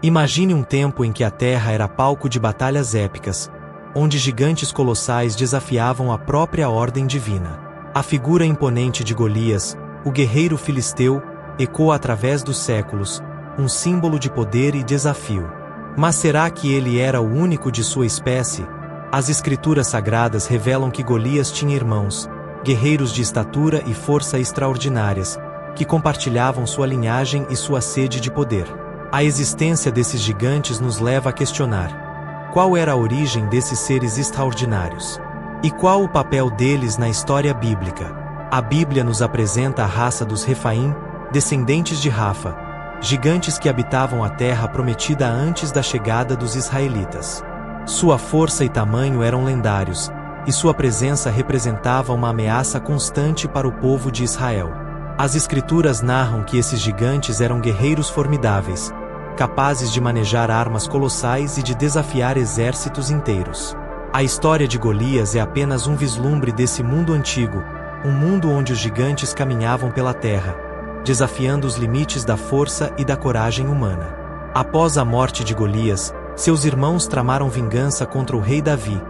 Imagine um tempo em que a Terra era palco de batalhas épicas, onde gigantes colossais desafiavam a própria ordem divina. A figura imponente de Golias, o guerreiro filisteu, ecoa através dos séculos, um símbolo de poder e desafio. Mas será que ele era o único de sua espécie? As escrituras sagradas revelam que Golias tinha irmãos, guerreiros de estatura e força extraordinárias, que compartilhavam sua linhagem e sua sede de poder. A existência desses gigantes nos leva a questionar: qual era a origem desses seres extraordinários? E qual o papel deles na história bíblica? A Bíblia nos apresenta a raça dos Refaim, descendentes de Rafa, gigantes que habitavam a terra prometida antes da chegada dos israelitas. Sua força e tamanho eram lendários, e sua presença representava uma ameaça constante para o povo de Israel. As escrituras narram que esses gigantes eram guerreiros formidáveis, capazes de manejar armas colossais e de desafiar exércitos inteiros. A história de Golias é apenas um vislumbre desse mundo antigo, um mundo onde os gigantes caminhavam pela terra, desafiando os limites da força e da coragem humana. Após a morte de Golias, seus irmãos tramaram vingança contra o rei Davi,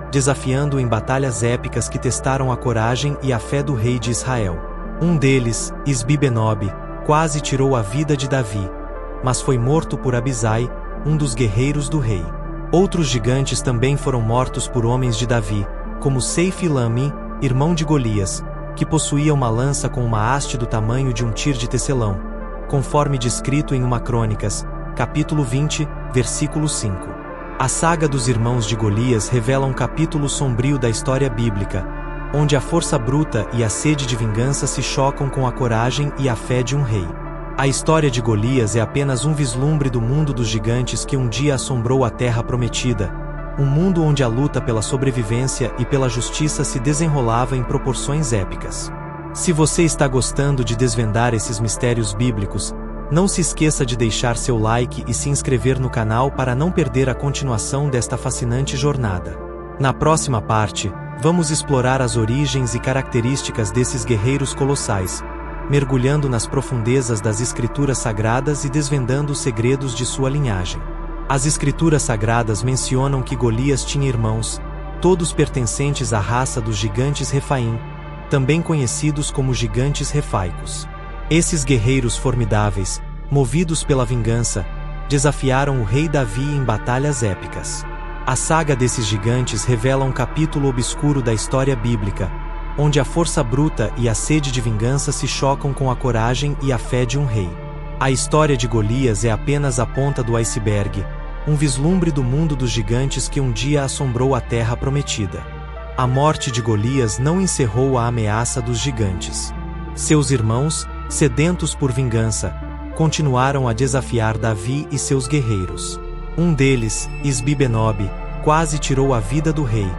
desafiando-o em batalhas épicas que testaram a coragem e a fé do rei de Israel. Um deles, Isbi-Benob, quase tirou a vida de Davi, mas foi morto por Abisai, um dos guerreiros do rei. Outros gigantes também foram mortos por homens de Davi, como Seif-Lami, irmão de Golias, que possuía uma lança com uma haste do tamanho de um tir de tecelão, conforme descrito em 1 Crônicas, capítulo 20, versículo 5. A saga dos irmãos de Golias revela um capítulo sombrio da história bíblica, onde a força bruta e a sede de vingança se chocam com a coragem e a fé de um rei. A história de Golias é apenas um vislumbre do mundo dos gigantes que um dia assombrou a terra prometida, um mundo onde a luta pela sobrevivência e pela justiça se desenrolava em proporções épicas. Se você está gostando de desvendar esses mistérios bíblicos, não se esqueça de deixar seu like e se inscrever no canal para não perder a continuação desta fascinante jornada. Na próxima parte, vamos explorar as origens e características desses guerreiros colossais, mergulhando nas profundezas das escrituras sagradas e desvendando os segredos de sua linhagem. As escrituras sagradas mencionam que Golias tinha irmãos, todos pertencentes à raça dos gigantes Refaim, também conhecidos como gigantes refaicos. Esses guerreiros formidáveis, movidos pela vingança, desafiaram o rei Davi em batalhas épicas. A saga desses gigantes revela um capítulo obscuro da história bíblica, onde a força bruta e a sede de vingança se chocam com a coragem e a fé de um rei. A história de Golias é apenas a ponta do iceberg, um vislumbre do mundo dos gigantes que um dia assombrou a terra prometida. A morte de Golias não encerrou a ameaça dos gigantes. Seus irmãos, sedentos por vingança, continuaram a desafiar Davi e seus guerreiros. Um deles, Isbi-Benob, quase tirou a vida do rei,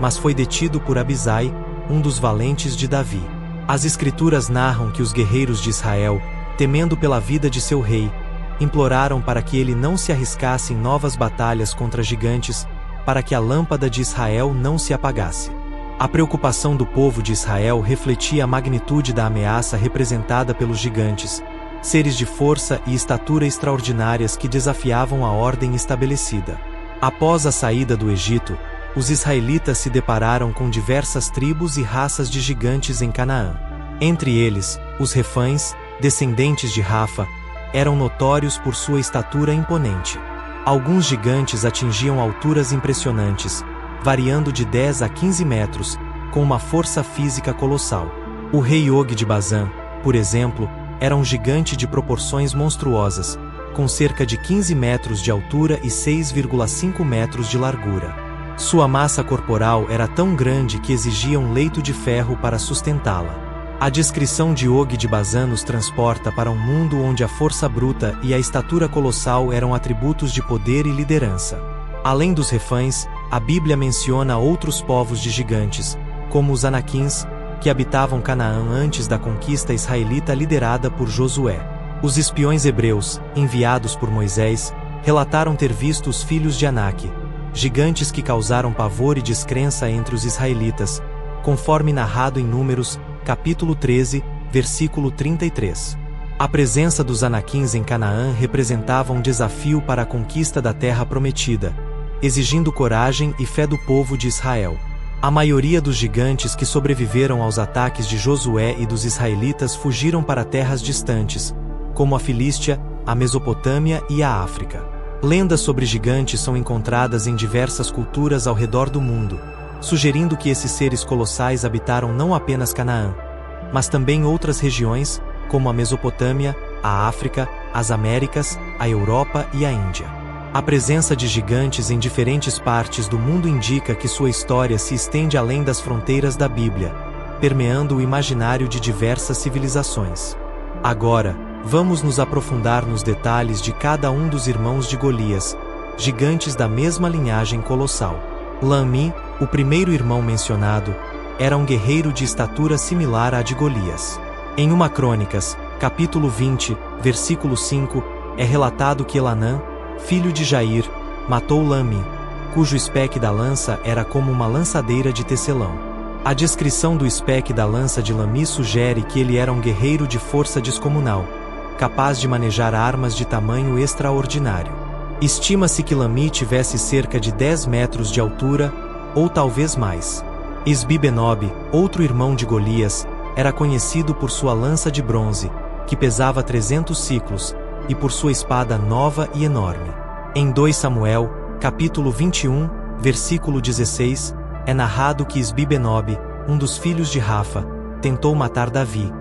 mas foi detido por Abisai, um dos valentes de Davi. As escrituras narram que os guerreiros de Israel, temendo pela vida de seu rei, imploraram para que ele não se arriscasse em novas batalhas contra gigantes, para que a lâmpada de Israel não se apagasse. A preocupação do povo de Israel refletia a magnitude da ameaça representada pelos gigantes, seres de força e estatura extraordinárias que desafiavam a ordem estabelecida. Após a saída do Egito, os israelitas se depararam com diversas tribos e raças de gigantes em Canaã. Entre eles, os Refães, descendentes de Rafa, eram notórios por sua estatura imponente. Alguns gigantes atingiam alturas impressionantes, variando de 10 a 15 metros, com uma força física colossal. O rei Og de Bazã, por exemplo, era um gigante de proporções monstruosas, com cerca de 15 metros de altura e 6,5 metros de largura. Sua massa corporal era tão grande que exigia um leito de ferro para sustentá-la. A descrição de Og de Bazã nos transporta para um mundo onde a força bruta e a estatura colossal eram atributos de poder e liderança. Além dos Refães, a Bíblia menciona outros povos de gigantes, como os Anaquins, que habitavam Canaã antes da conquista israelita liderada por Josué. Os espiões hebreus, enviados por Moisés, relataram ter visto os filhos de Anak, gigantes que causaram pavor e descrença entre os israelitas, conforme narrado em Números, capítulo 13, versículo 33. A presença dos Anaquins em Canaã representava um desafio para a conquista da terra prometida, exigindo coragem e fé do povo de Israel. A maioria dos gigantes que sobreviveram aos ataques de Josué e dos israelitas fugiram para terras distantes, como a Filístia, a Mesopotâmia e a África. Lendas sobre gigantes são encontradas em diversas culturas ao redor do mundo, sugerindo que esses seres colossais habitaram não apenas Canaã, mas também outras regiões, como a Mesopotâmia, a África, as Américas, a Europa e a Índia. A presença de gigantes em diferentes partes do mundo indica que sua história se estende além das fronteiras da Bíblia, permeando o imaginário de diversas civilizações. Agora, vamos nos aprofundar nos detalhes de cada um dos irmãos de Golias, gigantes da mesma linhagem colossal. Lami, o primeiro irmão mencionado, era um guerreiro de estatura similar à de Golias. Em 1 Crônicas, capítulo 20, versículo 5, é relatado que Elanã, filho de Jair, matou Lami, cujo espeque da lança era como uma lançadeira de tecelão. A descrição do espeque da lança de Lami sugere que ele era um guerreiro de força descomunal, capaz de manejar armas de tamanho extraordinário. Estima-se que Lami tivesse cerca de 10 metros de altura, ou talvez mais. Isbi-Benob, outro irmão de Golias, era conhecido por sua lança de bronze, que pesava 300 siclos, e por sua espada nova e enorme. Em 2 Samuel, capítulo 21, versículo 16, é narrado que Isbi-Benob, um dos filhos de Rafa, tentou matar Davi,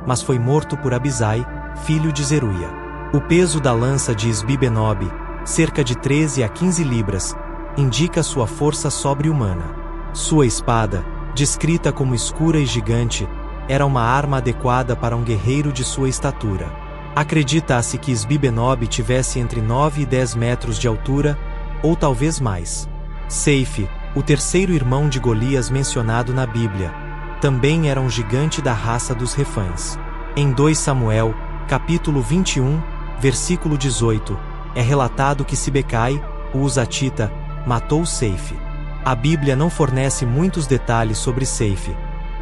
mas foi morto por Abisai, filho de Zeruia. O peso da lança de Isbi-Benob, cerca de 13 a 15 libras, indica sua força sobre-humana. Sua espada, descrita como escura e gigante, era uma arma adequada para um guerreiro de sua estatura. Acredita-se que Isbi-Benob tivesse entre 9 e 10 metros de altura, ou talvez mais. Seife, o terceiro irmão de Golias mencionado na Bíblia, também era um gigante da raça dos Refães. Em 2 Samuel, capítulo 21, versículo 18, é relatado que Sibecai, o Husatita, matou Seife. A Bíblia não fornece muitos detalhes sobre Seife,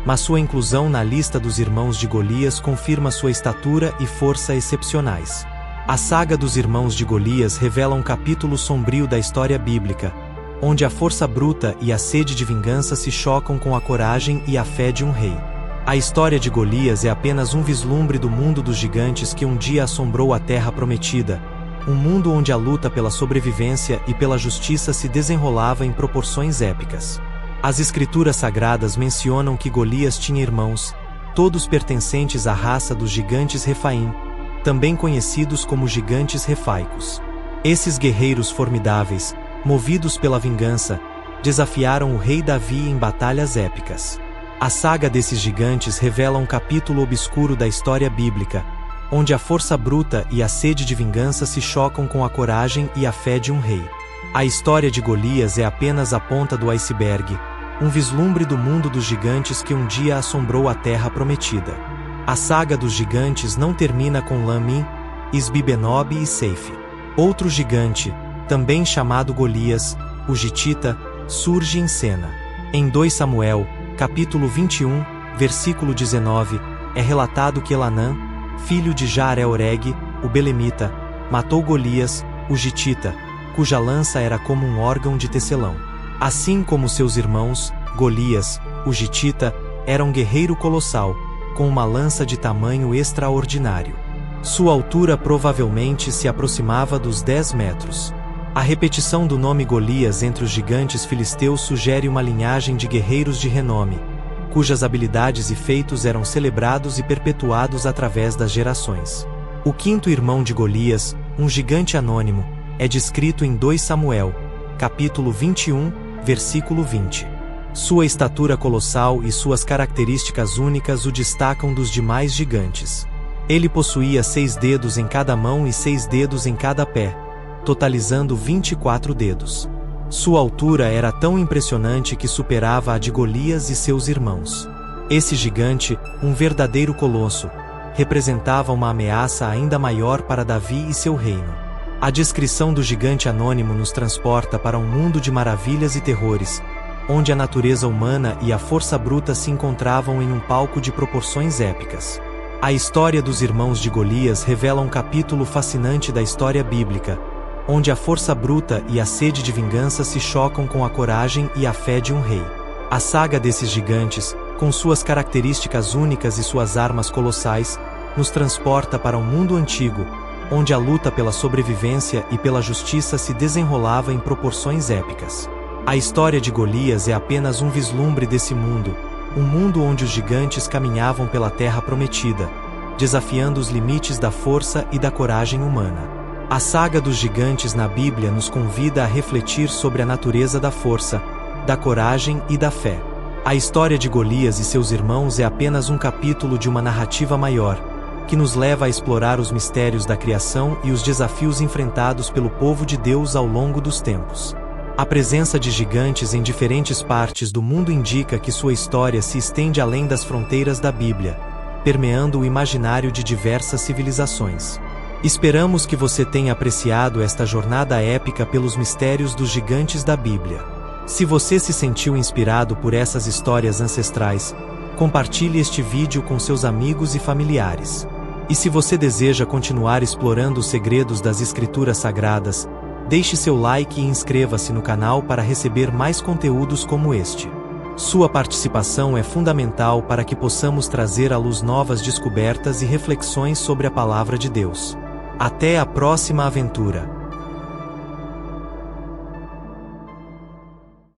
mas sua inclusão na lista dos irmãos de Golias confirma sua estatura e força excepcionais. A saga dos irmãos de Golias revela um capítulo sombrio da história bíblica, onde a força bruta e a sede de vingança se chocam com a coragem e a fé de um rei. A história de Golias é apenas um vislumbre do mundo dos gigantes que um dia assombrou a Terra Prometida, um mundo onde a luta pela sobrevivência e pela justiça se desenrolava em proporções épicas. As Escrituras Sagradas mencionam que Golias tinha irmãos, todos pertencentes à raça dos gigantes Refaim, também conhecidos como gigantes refaicos. Esses guerreiros formidáveis, movidos pela vingança, desafiaram o rei Davi em batalhas épicas. A saga desses gigantes revela um capítulo obscuro da história bíblica, onde a força bruta e a sede de vingança se chocam com a coragem e a fé de um rei. A história de Golias é apenas a ponta do iceberg, um vislumbre do mundo dos gigantes que um dia assombrou a Terra Prometida. A saga dos gigantes não termina com Lami, Isbi-Benob e Seife. Outro gigante, também chamado Golias, o Gitita, surge em cena. Em 2 Samuel, capítulo 21, versículo 19, é relatado que Elanã, filho de Jaare-Oreg, o Belemita, matou Golias, o Gitita, cuja lança era como um órgão de tecelão. Assim como seus irmãos, Golias, o Gitita, era um guerreiro colossal, com uma lança de tamanho extraordinário. Sua altura provavelmente se aproximava dos 10 metros. A repetição do nome Golias entre os gigantes filisteus sugere uma linhagem de guerreiros de renome, cujas habilidades e feitos eram celebrados e perpetuados através das gerações. O quinto irmão de Golias, um gigante anônimo, é descrito em 2 Samuel, capítulo 21, versículo 20. Sua estatura colossal e suas características únicas o destacam dos demais gigantes. Ele possuía 6 dedos em cada mão e 6 dedos em cada pé, totalizando 24 dedos. Sua altura era tão impressionante que superava a de Golias e seus irmãos. Esse gigante, um verdadeiro colosso, representava uma ameaça ainda maior para Davi e seu reino. A descrição do gigante anônimo nos transporta para um mundo de maravilhas e terrores, onde a natureza humana e a força bruta se encontravam em um palco de proporções épicas. A história dos irmãos de Golias revela um capítulo fascinante da história bíblica, onde a força bruta e a sede de vingança se chocam com a coragem e a fé de um rei. A saga desses gigantes, com suas características únicas e suas armas colossais, nos transporta para um mundo antigo, onde a luta pela sobrevivência e pela justiça se desenrolava em proporções épicas. A história de Golias é apenas um vislumbre desse mundo, um mundo onde os gigantes caminhavam pela terra prometida, desafiando os limites da força e da coragem humana. A saga dos gigantes na Bíblia nos convida a refletir sobre a natureza da força, da coragem e da fé. A história de Golias e seus irmãos é apenas um capítulo de uma narrativa maior, que nos leva a explorar os mistérios da criação e os desafios enfrentados pelo povo de Deus ao longo dos tempos. A presença de gigantes em diferentes partes do mundo indica que sua história se estende além das fronteiras da Bíblia, permeando o imaginário de diversas civilizações. Esperamos que você tenha apreciado esta jornada épica pelos mistérios dos gigantes da Bíblia. Se você se sentiu inspirado por essas histórias ancestrais, compartilhe este vídeo com seus amigos e familiares. E se você deseja continuar explorando os segredos das Escrituras Sagradas, deixe seu like e inscreva-se no canal para receber mais conteúdos como este. Sua participação é fundamental para que possamos trazer à luz novas descobertas e reflexões sobre a Palavra de Deus. Até a próxima aventura!